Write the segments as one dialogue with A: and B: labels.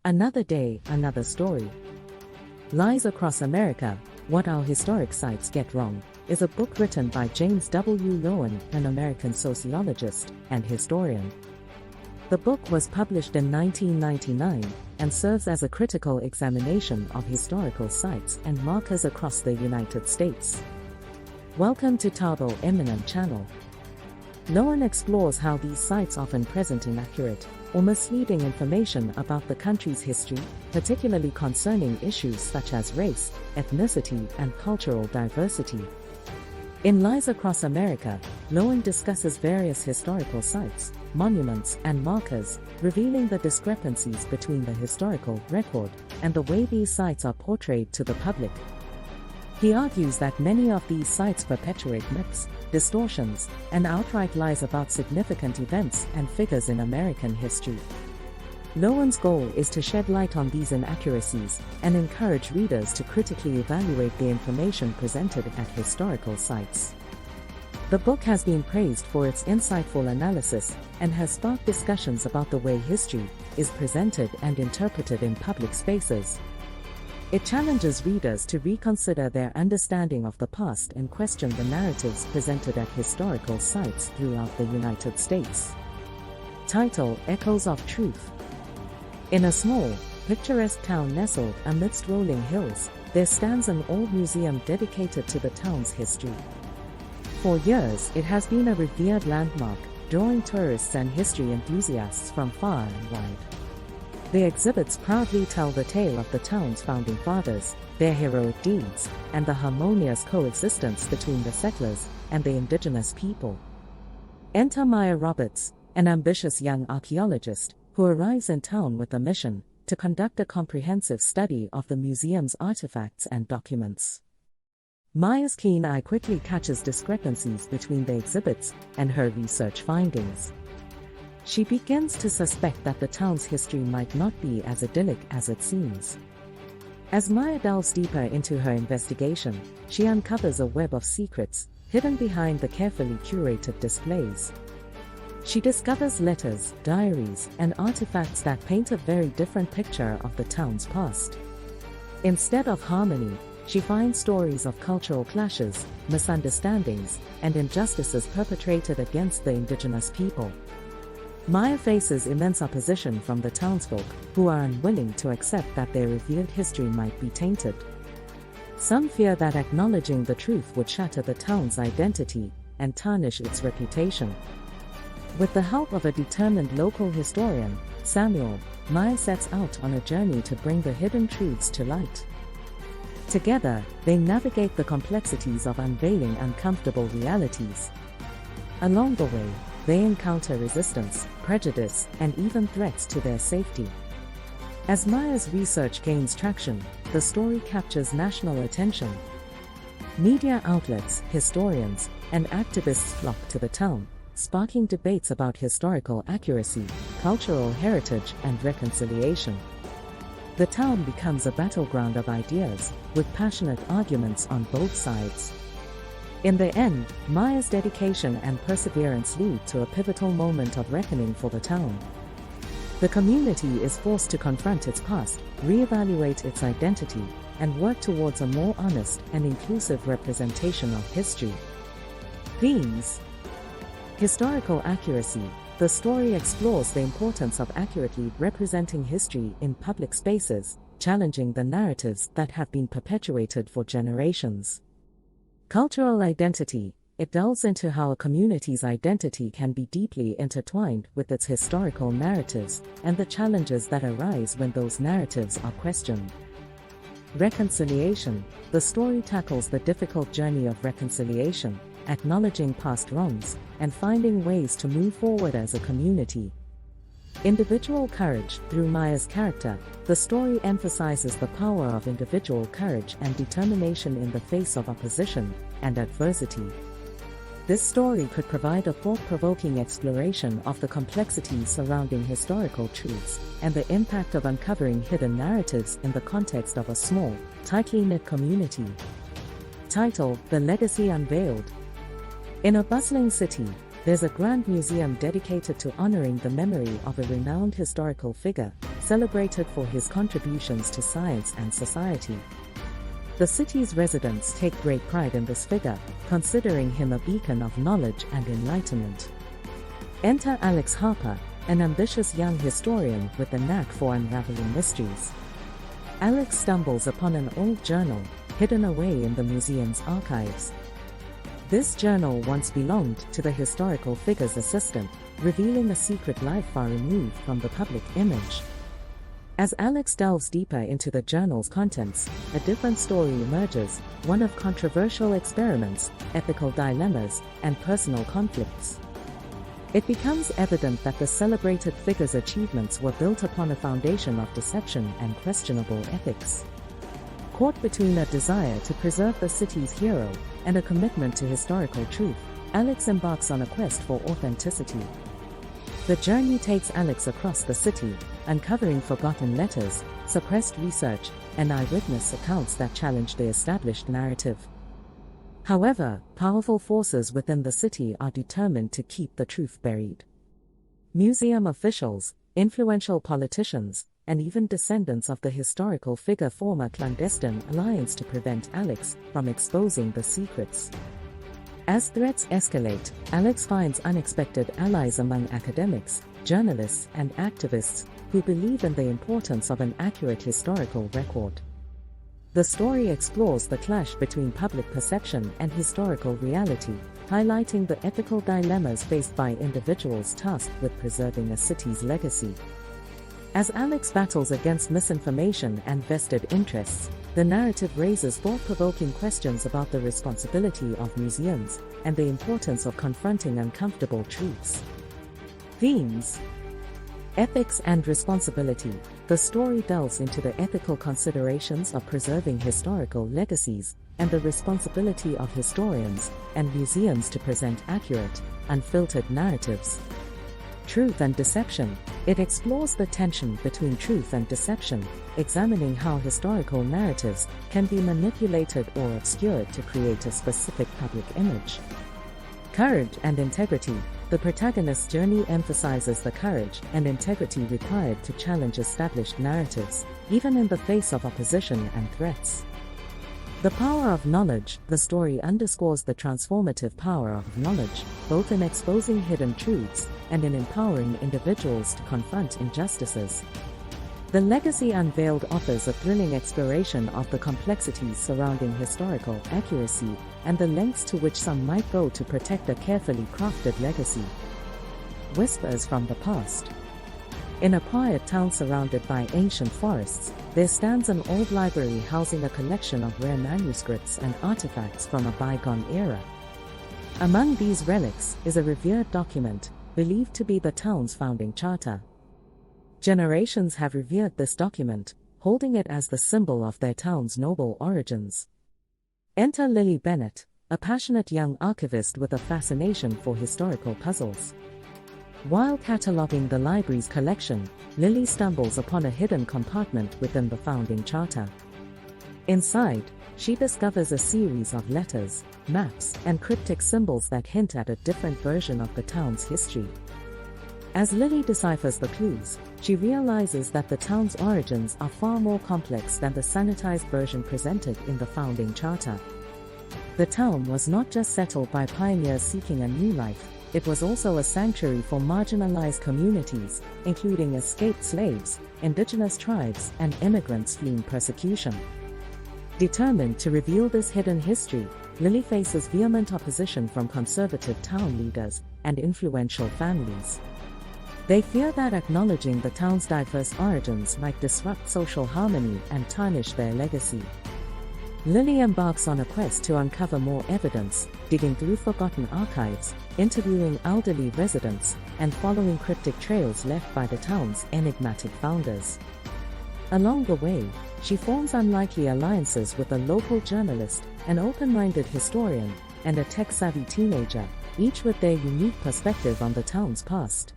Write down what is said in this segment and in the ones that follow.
A: Another Day, Another Story. Lies Across America, What Our Historic Sites Get Wrong, is a book written by James W. Loewen, an American sociologist and historian. The book was published in 1999 and serves as a critical examination of historical sites and markers across the United States. Welcome to Tabo Eminent Channel. Loewen explores how these sites often present inaccurate or misleading information about the country's history, particularly concerning issues such as race, ethnicity, and cultural diversity. In Lies Across America, Loewen discusses various historical sites, monuments, and markers, revealing the discrepancies between the historical record and the way these sites are portrayed to the public. He argues that many of these sites perpetuate myths, distortions, and outright lies about significant events and figures in American history. Loewen's goal is to shed light on these inaccuracies and encourage readers to critically evaluate the information presented at historical sites. The book has been praised for its insightful analysis and has sparked discussions about the way history is presented and interpreted in public spaces. It challenges readers to reconsider their understanding of the past and question the narratives presented at historical sites throughout the United States. Title: Echoes of Truth. In a small, picturesque town nestled amidst rolling hills, there stands an old museum dedicated to the town's history. For years, it has been a revered landmark, drawing tourists and history enthusiasts from far and wide. The exhibits proudly tell the tale of the town's founding fathers, their heroic deeds, and the harmonious coexistence between the settlers and the indigenous people. Enter Maya Roberts, an ambitious young archaeologist, who arrives in town with a mission to conduct a comprehensive study of the museum's artifacts and documents. Maya's keen eye quickly catches discrepancies between the exhibits and her research findings. She begins to suspect that the town's history might not be as idyllic as it seems. As Maya delves deeper into her investigation, she uncovers a web of secrets hidden behind the carefully curated displays. She discovers letters, diaries, and artifacts that paint a very different picture of the town's past. Instead of harmony, she finds stories of cultural clashes, misunderstandings, and injustices perpetrated against the indigenous people. Maya faces immense opposition from the townsfolk, who are unwilling to accept that their revered history might be tainted. Some fear that acknowledging the truth would shatter the town's identity and tarnish its reputation. With the help of a determined local historian, Samuel, Maya sets out on a journey to bring the hidden truths to light. Together, they navigate the complexities of unveiling uncomfortable realities. Along the way, they encounter resistance, prejudice, and even threats to their safety. As Maya's research gains traction, the story captures national attention. Media outlets, historians, and activists flock to the town, sparking debates about historical accuracy, cultural heritage, and reconciliation. The town becomes a battleground of ideas, with passionate arguments on both sides. In the end, Maya's dedication and perseverance lead to a pivotal moment of reckoning for the town. The community is forced to confront its past, reevaluate its identity, and work towards a more honest and inclusive representation of history. Themes: Historical accuracy. The story explores the importance of accurately representing history in public spaces, challenging the narratives that have been perpetuated for generations. Cultural identity. It delves into how a community's identity can be deeply intertwined with its historical narratives and the challenges that arise when those narratives are questioned. Reconciliation. The story tackles the difficult journey of reconciliation, acknowledging past wrongs, and finding ways to move forward as a community. Individual courage. Through Maya's character, the story emphasizes the power of individual courage and determination in the face of opposition and adversity. This story could provide a thought-provoking exploration of the complexities surrounding historical truths and the impact of uncovering hidden narratives in the context of a small, tightly knit community. Title: The Legacy Unveiled. In a bustling city, there's a grand museum dedicated to honoring the memory of a renowned historical figure, celebrated for his contributions to science and society. The city's residents take great pride in this figure, considering him a beacon of knowledge and enlightenment. Enter Alex Harper, an ambitious young historian with a knack for unraveling mysteries. Alex stumbles upon an old journal, hidden away in the museum's archives. This journal once belonged to the historical figure's assistant, revealing a secret life far removed from the public image. As Alex delves deeper into the journal's contents, a different story emerges, one of controversial experiments, ethical dilemmas, and personal conflicts. It becomes evident that the celebrated figure's achievements were built upon a foundation of deception and questionable ethics. Caught between a desire to preserve the city's hero and a commitment to historical truth, Alex embarks on a quest for authenticity. The journey takes Alex across the city, uncovering forgotten letters, suppressed research, and eyewitness accounts that challenge the established narrative. However, powerful forces within the city are determined to keep the truth buried. Museum officials, influential politicians, and even descendants of the historical figure form a clandestine alliance to prevent Alex from exposing the secrets. As threats escalate, Alex finds unexpected allies among academics, journalists, and activists who believe in the importance of an accurate historical record. The story explores the clash between public perception and historical reality, highlighting the ethical dilemmas faced by individuals tasked with preserving a city's legacy. As Alex battles against misinformation and vested interests, the narrative raises thought-provoking questions about the responsibility of museums and the importance of confronting uncomfortable truths. Themes: ethics and responsibility. The story delves into the ethical considerations of preserving historical legacies and the responsibility of historians and museums to present accurate, unfiltered narratives. Truth and deception. It explores the tension between truth and deception, examining how historical narratives can be manipulated or obscured to create a specific public image. Courage and integrity. The protagonist's journey emphasizes the courage and integrity required to challenge established narratives, even in the face of opposition and threats. The power of knowledge. The story underscores the transformative power of knowledge, both in exposing hidden truths and in empowering individuals to confront injustices. The legacy unveiled offers a thrilling exploration of the complexities surrounding historical accuracy and the lengths to which some might go to protect a carefully crafted legacy. Whispers from the past. In a quiet town surrounded by ancient forests, there stands an old library housing a collection of rare manuscripts and artifacts from a bygone era. Among these relics is a revered document, believed to be the town's founding charter. Generations have revered this document, holding it as the symbol of their town's noble origins. Enter Lily Bennett, a passionate young archivist with a fascination for historical puzzles. While cataloging the library's collection, Lily stumbles upon a hidden compartment within the founding charter. Inside, she discovers a series of letters, maps, and cryptic symbols that hint at a different version of the town's history. As Lily deciphers the clues, she realizes that the town's origins are far more complex than the sanitized version presented in the founding charter. The town was not just settled by pioneers seeking a new life, it was also a sanctuary for marginalized communities, including escaped slaves, indigenous tribes, and immigrants fleeing persecution. Determined to reveal this hidden history, Lily faces vehement opposition from conservative town leaders and influential families. They fear that acknowledging the town's diverse origins might disrupt social harmony and tarnish their legacy. Lily embarks on a quest to uncover more evidence, digging through forgotten archives, interviewing elderly residents, and following cryptic trails left by the town's enigmatic founders. Along the way, she forms unlikely alliances with a local journalist, an open-minded historian, and a tech-savvy teenager, each with their unique perspective on the town's past.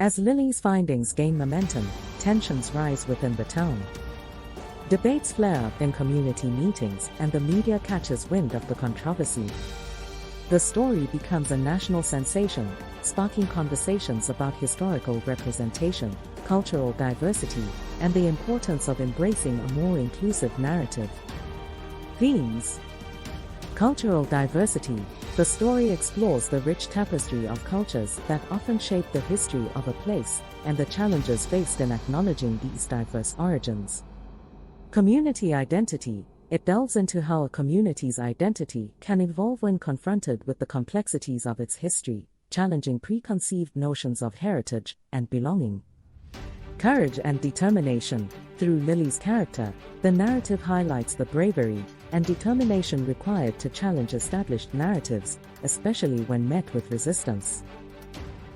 A: As Lily's findings gain momentum, tensions rise within the town. Debates flare up in community meetings and the media catches wind of the controversy. The story becomes a national sensation, sparking conversations about historical representation, cultural diversity, and the importance of embracing a more inclusive narrative. Themes: cultural diversity. The story explores the rich tapestry of cultures that often shape the history of a place, and the challenges faced in acknowledging these diverse origins. Community identity. It delves into how a community's identity can evolve when confronted with the complexities of its history, challenging preconceived notions of heritage and belonging. Courage and determination. Through Lily's character, the narrative highlights the bravery and determination required to challenge established narratives, especially when met with resistance.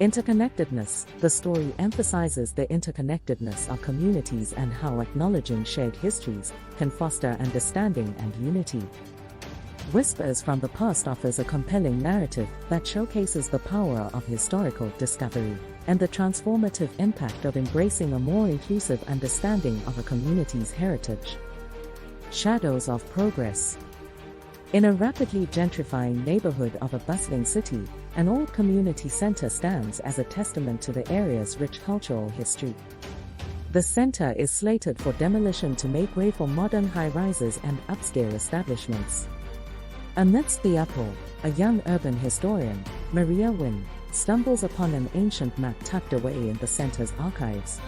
A: Interconnectedness. The story emphasizes the interconnectedness of communities and how acknowledging shared histories can foster understanding and unity. Whispers from the Past offers a compelling narrative that showcases the power of historical discovery and the transformative impact of embracing a more inclusive understanding of a community's heritage. Shadows of progress. In a rapidly gentrifying neighborhood of a bustling city, an old community center stands as a testament to the area's rich cultural history. The center is slated for demolition to make way for modern high-rises and upscale establishments. Amidst the uproar, a young urban historian, Maria Wynne, stumbles upon an ancient map tucked away in the center's archives.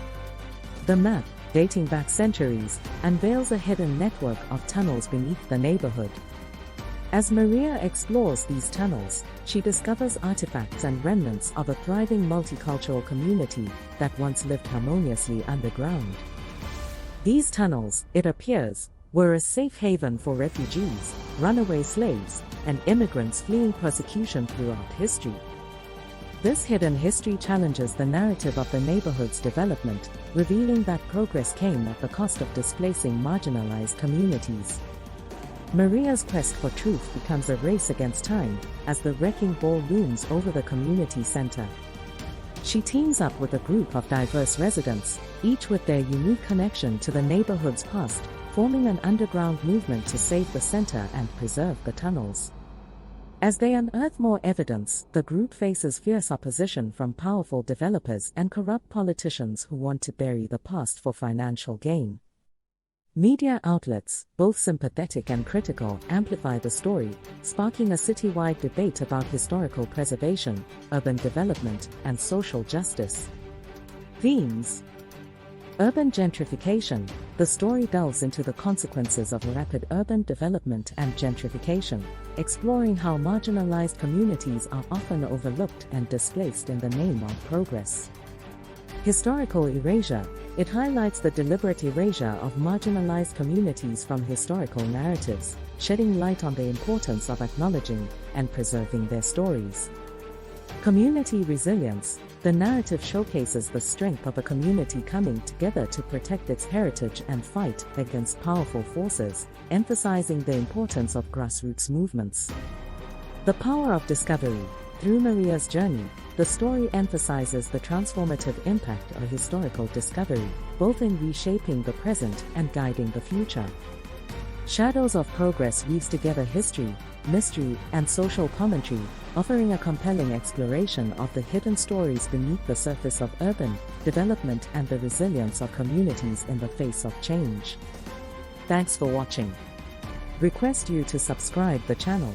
A: The map, dating back centuries, unveils a hidden network of tunnels beneath the neighborhood. As Maria explores these tunnels, she discovers artifacts and remnants of a thriving multicultural community that once lived harmoniously underground. These tunnels, it appears, were a safe haven for refugees, runaway slaves, and immigrants fleeing persecution throughout history. This hidden history challenges the narrative of the neighborhood's development, revealing that progress came at the cost of displacing marginalized communities. Maria's quest for truth becomes a race against time, as the wrecking ball looms over the community center. She teams up with a group of diverse residents, each with their unique connection to the neighborhood's past, forming an underground movement to save the center and preserve the tunnels. As they unearth more evidence, the group faces fierce opposition from powerful developers and corrupt politicians who want to bury the past for financial gain. Media outlets, both sympathetic and critical, amplify the story, sparking a citywide debate about historical preservation, urban development, and social justice. Themes: urban gentrification. The story delves into the consequences of rapid urban development and gentrification, exploring how marginalized communities are often overlooked and displaced in the name of progress. Historical erasure. It highlights the deliberate erasure of marginalized communities from historical narratives, shedding light on the importance of acknowledging and preserving their stories. Community resilience. The narrative showcases the strength of a community coming together to protect its heritage and fight against powerful forces, emphasizing the importance of grassroots movements. The power of discovery. Through Maria's journey, the story emphasizes the transformative impact of historical discovery, both in reshaping the present and guiding the future. Shadows of Progress weaves together history, mystery, and social commentary, offering a compelling exploration of the hidden stories beneath the surface of urban development and the resilience of communities in the face of change. Thanks for watching. Request you to subscribe the channel.